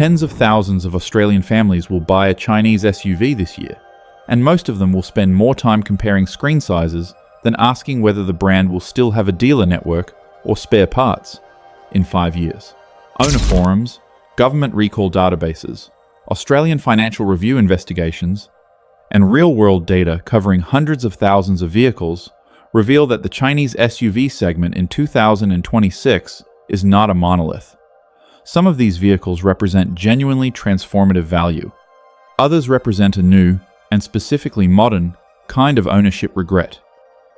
Tens of thousands of Australian families will buy a Chinese SUV this year, and most of them will spend more time comparing screen sizes than asking whether the brand will still have a dealer network or spare parts in 5 years. Owner forums, government recall databases, Australian Financial Review investigations, and real-world data covering hundreds of thousands of vehicles reveal that the Chinese SUV segment in 2026 is not a monolith. Some of these vehicles represent genuinely transformative value. Others represent a new, and specifically modern, kind of ownership regret.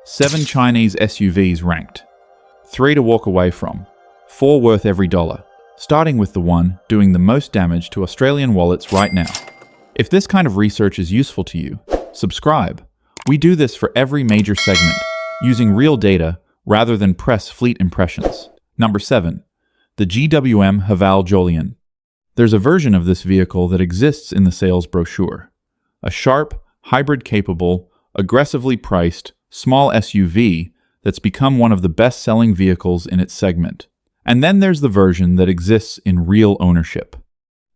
7 Chinese SUVs ranked. 3 to walk away from. 4 worth every dollar. Starting with the one doing the most damage to Australian wallets right now. If this kind of research is useful to you, subscribe. We do this for every major segment, using real data rather than press fleet impressions. Number 7. The GWM Haval Jolion. There's a version of this vehicle that exists in the sales brochure. A sharp, hybrid-capable, aggressively priced, small SUV that's become one of the best-selling vehicles in its segment. And then there's the version that exists in real ownership.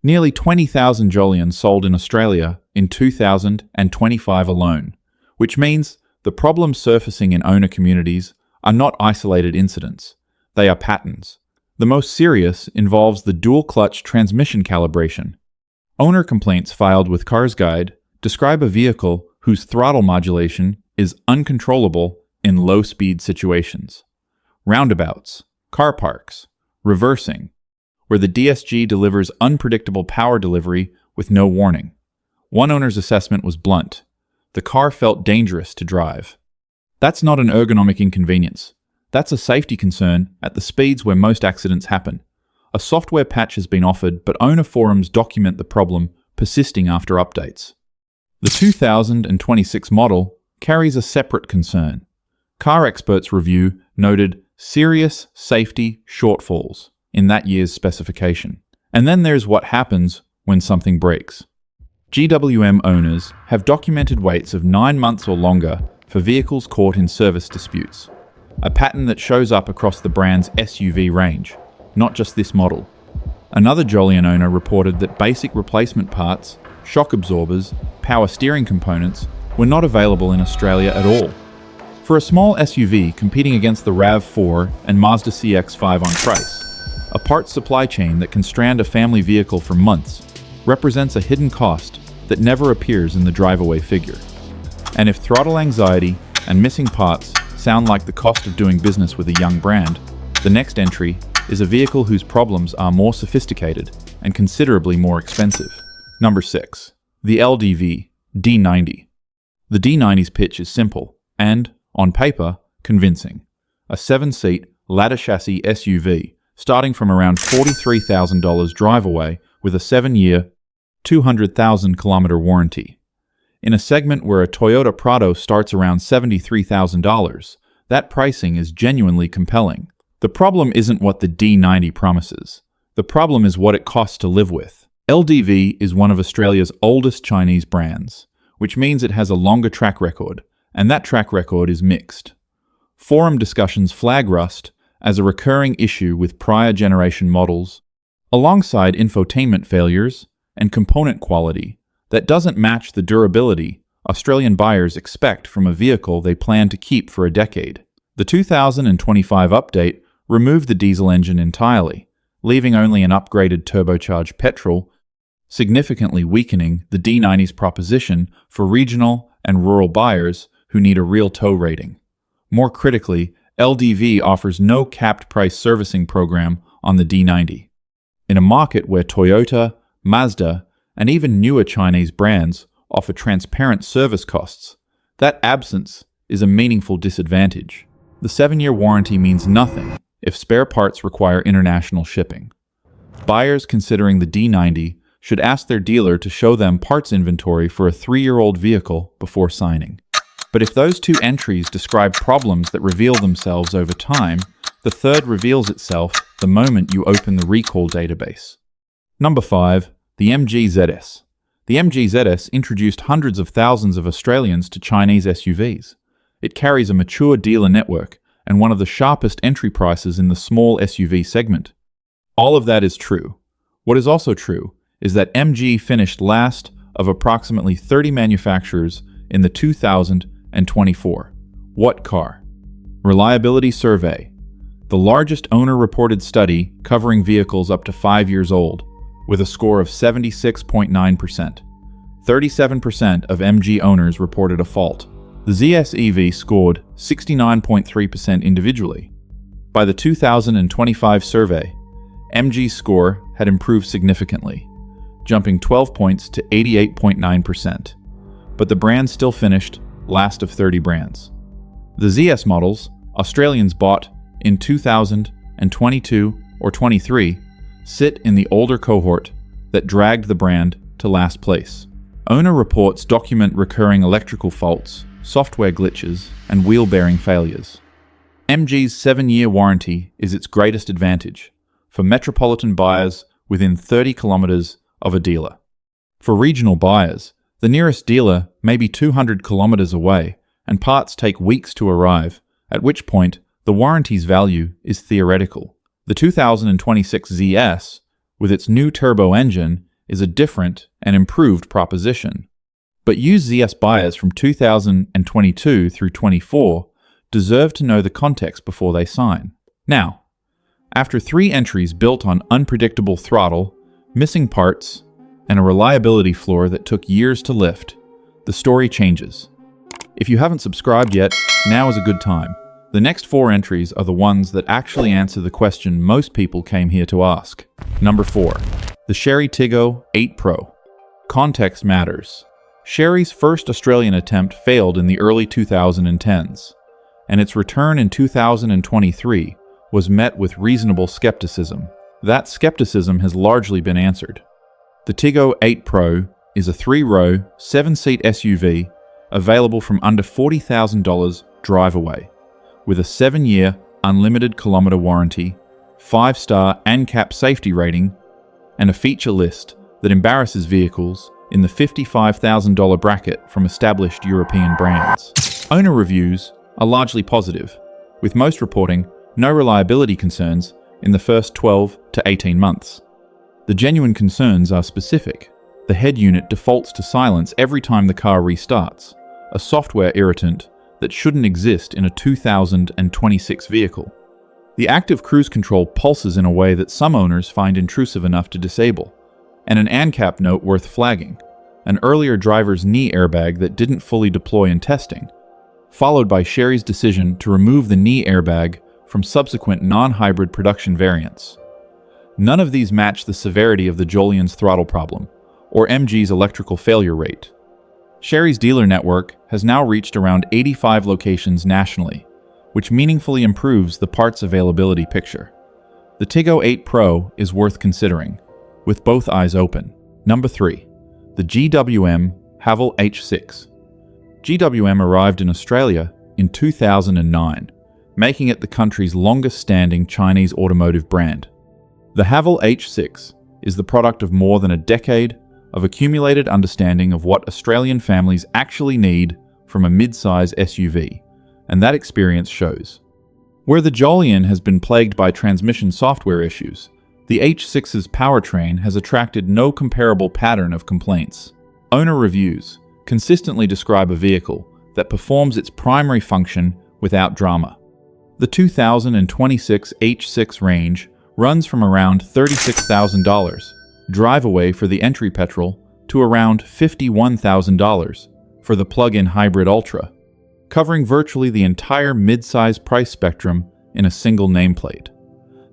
Nearly 20,000 Jolions sold in Australia in 2025 alone, which means the problems surfacing in owner communities are not isolated incidents. They are patterns. The most serious involves the dual-clutch transmission calibration. Owner complaints filed with CarsGuide describe a vehicle whose throttle modulation is uncontrollable in low-speed situations. Roundabouts, car parks, reversing, where the DSG delivers unpredictable power delivery with no warning. One owner's assessment was blunt. The car felt dangerous to drive. That's not an ergonomic inconvenience. That's a safety concern at the speeds where most accidents happen. A software patch has been offered, but owner forums document the problem persisting after updates. The 2026 model carries a separate concern. CarExpert's review noted serious safety shortfalls in that year's specification. And then there's what happens when something breaks. GWM owners have documented waits of 9 months or longer for vehicles caught in service disputes, a pattern that shows up across the brand's SUV range, not just this model. Another Jolion owner reported that basic replacement parts, shock absorbers, power steering components were not available in Australia at all. For a small SUV competing against the RAV4 and Mazda CX-5 on price, a parts supply chain that can strand a family vehicle for months represents a hidden cost that never appears in the drive-away figure. And if throttle anxiety and missing parts sound like the cost of doing business with a young brand, the next entry is a vehicle whose problems are more sophisticated and considerably more expensive. Number 6. The LDV D90. The D90's pitch is simple and, on paper, convincing. A 7-seat, ladder chassis SUV starting from around $43,000 drive away with a 7-year, 200,000-kilometer warranty. In a segment where a Toyota Prado starts around $73,000, that pricing is genuinely compelling. The problem isn't what the D90 promises. The problem is what it costs to live with. LDV is one of Australia's oldest Chinese brands, which means it has a longer track record, and that track record is mixed. Forum discussions flag rust as a recurring issue with prior generation models, alongside infotainment failures and component quality that doesn't match the durability Australian buyers expect from a vehicle they plan to keep for a decade. The 2025 update removed the diesel engine entirely, leaving only an upgraded turbocharged petrol, significantly weakening the D90's proposition for regional and rural buyers who need a real tow rating. More critically, LDV offers no capped price servicing program on the D90. In a market where Toyota, Mazda, and even newer Chinese brands offer transparent service costs, that absence is a meaningful disadvantage. The 7-year warranty means nothing if spare parts require international shipping. Buyers considering the D90 should ask their dealer to show them parts inventory for a 3-year-old vehicle before signing. But if those 2 entries describe problems that reveal themselves over time, the third reveals itself the moment you open the recall database. Number 5. The MG ZS. The MG ZS introduced hundreds of thousands of Australians to Chinese SUVs. It carries a mature dealer network and one of the sharpest entry prices in the small SUV segment. All of that is true. What is also true is that MG finished last of approximately 30 manufacturers in the 2024 What Car? Reliability Survey, the largest owner-reported study covering vehicles up to 5 years old, with a score of 76.9%. 37% of MG owners reported a fault. The ZS EV scored 69.3% individually. By the 2025 survey, MG's score had improved significantly, jumping 12 points to 88.9%, but the brand still finished last of 30 brands. The ZS models Australians bought in 2022 or 23 sit in the older cohort that dragged the brand to last place. Owner reports document recurring electrical faults, software glitches, and wheel bearing failures. MG's 7-year warranty is its greatest advantage for metropolitan buyers within 30 kilometers of a dealer. For regional buyers, the nearest dealer may be 200 kilometers away and parts take weeks to arrive, at which point the warranty's value is theoretical. The 2026 ZS, with its new turbo engine, is a different and improved proposition. But used ZS buyers from 2022 through 24 deserve to know the context before they sign. Now, after 3 entries built on unpredictable throttle, missing parts, and a reliability floor that took years to lift, the story changes. If you haven't subscribed yet, now is a good time. The next 4 entries are the ones that actually answer the question most people came here to ask. Number 4. The Chery Tiggo 8 Pro. Context matters. Chery's first Australian attempt failed in the early 2010s, and its return in 2023 was met with reasonable skepticism. That skepticism has largely been answered. The Tiggo 8 Pro is a 3-row, 7-seat SUV available from under $40,000 drive away, with a 7-year unlimited kilometer warranty, 5-star ANCAP safety rating, and a feature list that embarrasses vehicles in the $55,000 bracket from established European brands. Owner reviews are largely positive, with most reporting no reliability concerns in the first 12 to 18 months. The genuine concerns are specific. The head unit defaults to silence every time the car restarts, a software irritant that shouldn't exist in a 2026 vehicle. The active cruise control pulses in a way that some owners find intrusive enough to disable, and an ANCAP note worth flagging, an earlier driver's knee airbag that didn't fully deploy in testing, followed by Chery's decision to remove the knee airbag from subsequent non-hybrid production variants. None of these match the severity of the Jolion's throttle problem, or MG's electrical failure rate. Chery's dealer network has now reached around 85 locations nationally, which meaningfully improves the parts availability picture. The Tiggo 8 Pro is worth considering, with both eyes open. Number 3. The GWM Haval H6. GWM arrived in Australia in 2009, making it the country's longest-standing Chinese automotive brand. The Haval H6 is the product of more than a decade of accumulated understanding of what Australian families actually need from a mid-size SUV, and that experience shows. Where the Jolion has been plagued by transmission software issues, the H6's powertrain has attracted no comparable pattern of complaints. Owner reviews consistently describe a vehicle that performs its primary function without drama. The 2026 H6 range runs from around $36,000, drive away for the entry petrol, to around $51,000 for the plug-in hybrid Ultra, covering virtually the entire mid-size price spectrum in a single nameplate.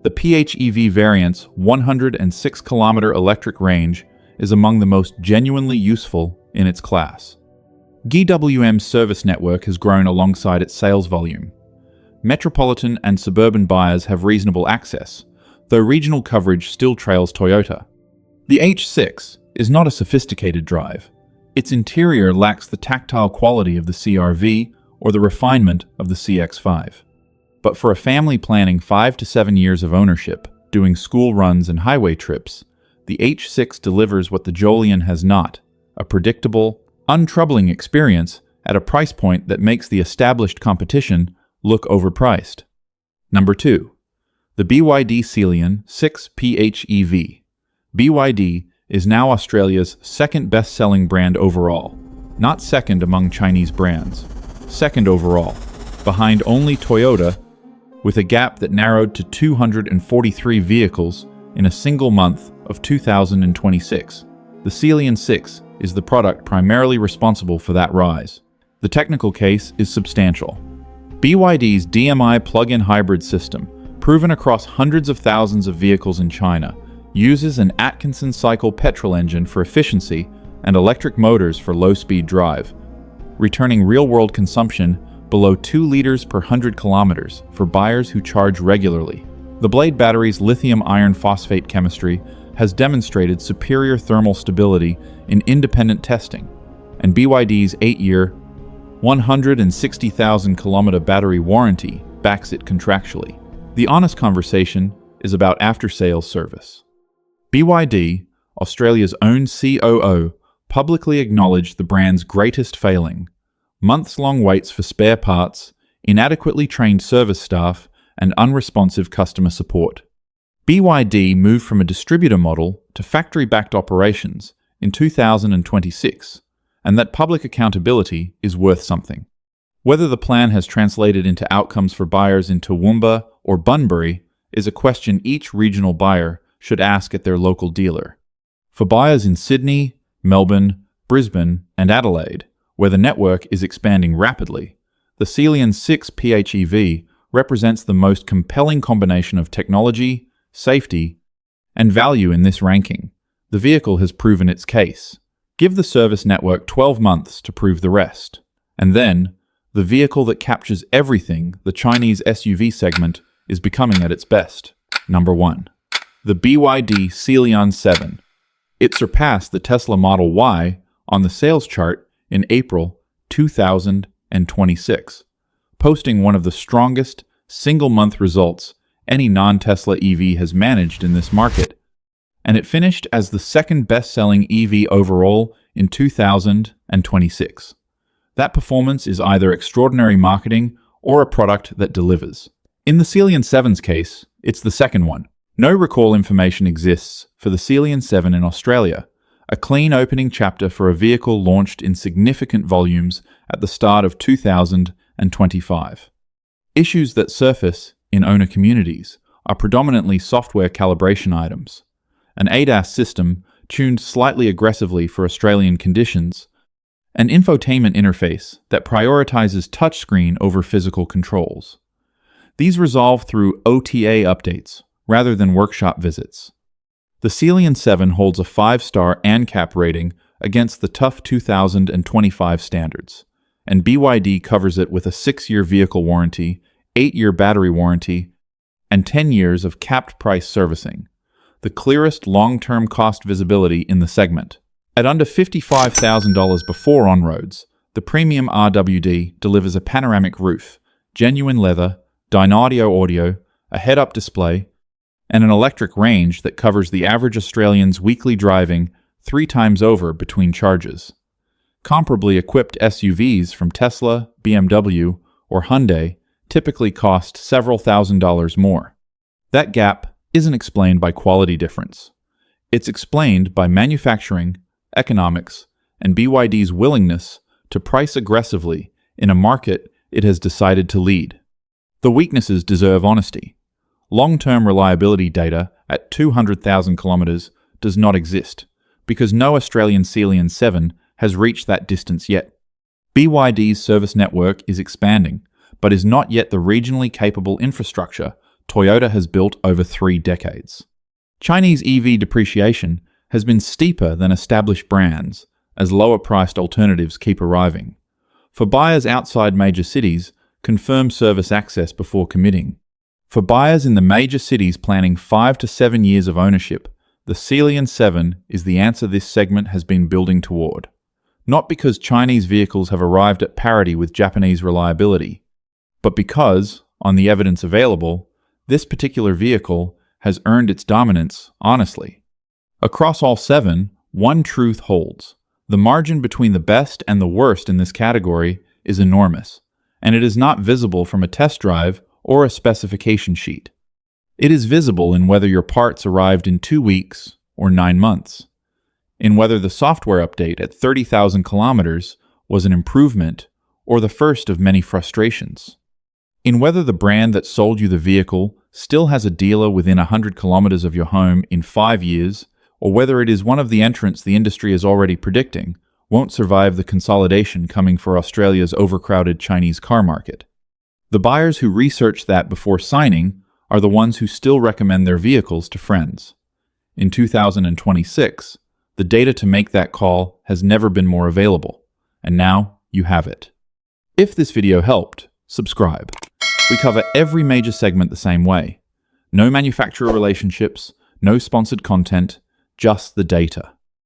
The PHEV variant's 106-kilometer electric range is among the most genuinely useful in its class. GWM's service network has grown alongside its sales volume. Metropolitan and suburban buyers have reasonable access, though regional coverage still trails Toyota. The H6 is not a sophisticated drive. Its interior lacks the tactile quality of the CR-V or the refinement of the CX-5. But for a family planning 5 to 7 years of ownership, doing school runs and highway trips, the H6 delivers what the Jolion has not, a predictable, untroubling experience at a price point that makes the established competition look overpriced. Number 2. The BYD Sealion 6 PHEV. BYD is now Australia's second best-selling brand overall, not second among Chinese brands, second overall, behind only Toyota, with a gap that narrowed to 243 vehicles in a single month of 2026. The Sealion 6 is the product primarily responsible for that rise. The technical case is substantial. BYD's DMI plug-in hybrid system, proven across hundreds of thousands of vehicles in China, uses an Atkinson cycle petrol engine for efficiency and electric motors for low-speed drive, returning real-world consumption below 2 liters per 100 kilometers for buyers who charge regularly. The Blade battery's lithium iron phosphate chemistry has demonstrated superior thermal stability in independent testing, and BYD's 8-year, 160,000 kilometer battery warranty backs it contractually. The honest conversation is about after-sales service. BYD, Australia's own COO, publicly acknowledged the brand's greatest failing: months-long waits for spare parts, inadequately trained service staff, and unresponsive customer support. BYD moved from a distributor model to factory-backed operations in 2026, and that public accountability is worth something. Whether the plan has translated into outcomes for buyers in Toowoomba or Bunbury is a question each regional buyer should ask at their local dealer. For buyers in Sydney, Melbourne, Brisbane, and Adelaide, where the network is expanding rapidly, the Sealion 6 PHEV represents the most compelling combination of technology, safety, and value in this ranking. The vehicle has proven its case. Give the service network 12 months to prove the rest. And then, the vehicle that captures everything the Chinese SUV segment is becoming at its best. Number 1. The BYD Sealion 7. It surpassed the Tesla Model Y on the sales chart in April 2026, posting one of the strongest single-month results any non-Tesla EV has managed in this market, and it finished as the second best-selling EV overall in 2026. That performance is either extraordinary marketing or a product that delivers. In the Sealion 7's case, it's the second one. No recall information exists for the Sealion 7 in Australia, a clean opening chapter for a vehicle launched in significant volumes at the start of 2025. Issues that surface in owner communities are predominantly software calibration items, an ADAS system tuned slightly aggressively for Australian conditions, an infotainment interface that prioritizes touchscreen over physical controls. These resolve through OTA updates rather than workshop visits. The Sealion 7 holds a 5-star ANCAP rating against the tough 2025 standards, and BYD covers it with a 6-year vehicle warranty, 8-year battery warranty, and 10 years of capped price servicing, the clearest long-term cost visibility in the segment. At under $55,000 before on-roads, the premium RWD delivers a panoramic roof, genuine leather, Dynaudio audio, a head-up display, and an electric range that covers the average Australian's weekly driving 3 times over between charges. Comparably equipped SUVs from Tesla, BMW, or Hyundai typically cost several $1,000s more. That gap isn't explained by quality difference. It's explained by manufacturing, economics, and BYD's willingness to price aggressively in a market it has decided to lead. The weaknesses deserve honesty. Long-term reliability data at 200,000 kilometers does not exist, because no Australian Sealion 7 has reached that distance yet. BYD's service network is expanding, but is not yet the regionally capable infrastructure Toyota has built over 3 decades. Chinese EV depreciation has been steeper than established brands, as lower-priced alternatives keep arriving. For buyers outside major cities, confirm service access before committing. For buyers in the major cities planning 5 to 7 years of ownership, the Sealion 7 is the answer this segment has been building toward. Not because Chinese vehicles have arrived at parity with Japanese reliability, but because, on the evidence available, this particular vehicle has earned its dominance honestly. Across all 7, one truth holds. The margin between the best and the worst in this category is enormous, and it is not visible from a test drive or a specification sheet. It is visible in whether your parts arrived in 2 weeks or 9 months, in whether the software update at 30,000 kilometers was an improvement or the first of many frustrations, in whether the brand that sold you the vehicle still has a dealer within 100 kilometers of your home in 5 years, or whether it is one of the entrants the industry is already predicting won't survive the consolidation coming for Australia's overcrowded Chinese car market. The buyers who research that before signing are the ones who still recommend their vehicles to friends. In 2026, the data to make that call has never been more available, and now you have it. If this video helped, subscribe. We cover every major segment the same way. No manufacturer relationships, no sponsored content, just the data.